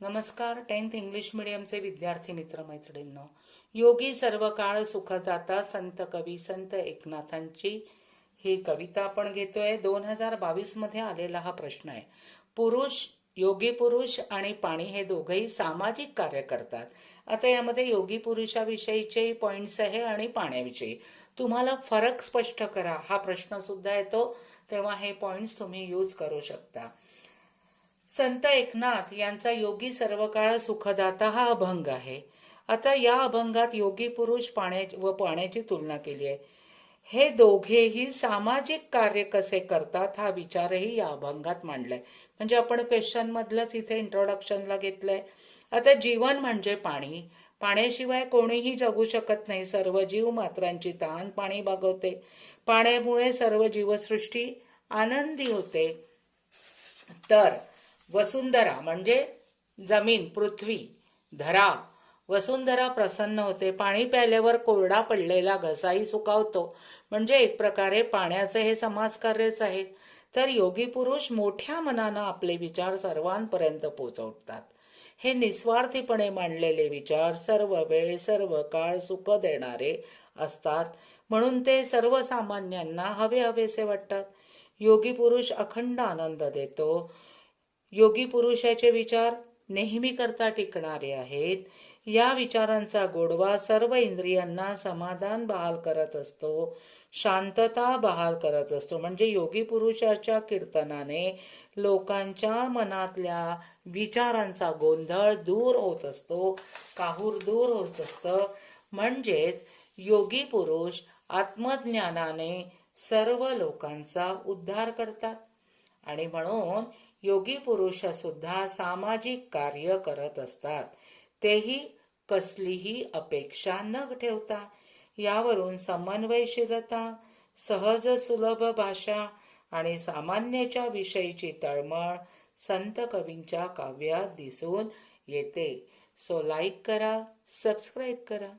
नमस्कार. 10th English मीडियमचे विद्यार्थी मित्र मैत्रिणींनो, योगी सर्व काळ सुखदाता संत कवी संत एकनाथांची ही कविता आपण घेतोय. 2022 मध्ये आलेला हा प्रश्न आहे. योगी पुरुष आणि पाणी हे दोघेही सामाजिक कार्य करतात. आता यामध्ये योगी पुरुषाविषयीचे पॉइंट्स आहे आणि पाण्याविषयी. तुम्हाला फरक स्पष्ट करा हा प्रश्न सुद्धा येतो, तेव्हा हे पॉइंट्स तुम्ही यूज करू शकता. संत एकनाथ यांचा योगी सर्व काळ सुखदाता हा अभंग आहे. आता या अभंगात योगी पुरुष पाण्याची तुलना केली आहे. हे दोघेही सामाजिक कार्य कसे करतात हा विचारही या अभंगात मांडलाय. म्हणजे आपण क्वेश्चन मधलंच इथे इंट्रोडक्शनला घेतलंय. आता जीवन म्हणजे पाणी. पाण्याशिवाय कोणीही जगू शकत नाही. सर्व जीव मात्रांची तहान पाणी भागवते. पाण्यामुळे सर्व जीवसृष्टी आनंदी होते. तर वसुंधरा म्हणजे जमीन, पृथ्वी, धरा, वसुंधरा प्रसन्न होते. पाणी प्यायल्यावर कोरडा पडलेला घसाही सुकावतो. म्हणजे एक प्रकारे पाण्याचे हे समाजकार्यच आहे. तर योगी पुरुष मोठ्या मनानं आपले विचार सर्वांपर्यंत पोहोचवतात. हे निस्वार्थीपणे मांडलेले विचार सर्व वेळ सर्व काळ सुख देणारे असतात. म्हणून ते सर्वसामान्यांना हवेसे वाटतात. योगी पुरुष अखंड आनंद देतो. योगी पुरुषाचे विचार नेहमी करता टिकणारे आहेत. या विचारांचा गोडवा सर्व इंद्रियांना समाधान बहाल करत असतो, शांतता बहाल करत असतो. म्हणजे योगी पुरुषाच्या कीर्तनाने लोकांच्या मनातल्या विचारांचा गोंधळ दूर होत असतो, काहूर दूर होत असतं. म्हणजेच योगी पुरुष आत्मज्ञानाने सर्व लोकांचा उद्धार करतात. आणि म्हणून योगी पुरुष सुद्धा सामाजिक कार्य करत असतात. तेही कसलीही अपेक्षा न ठेवता. यावरून समन्वयशीलता, सहज सुलभ भाषा आणि सामान्याच्या विषयीची तळमळ संत कवींच्या काव्यात दिसून येते. सो लाईक करा, सबस्क्राईब करा.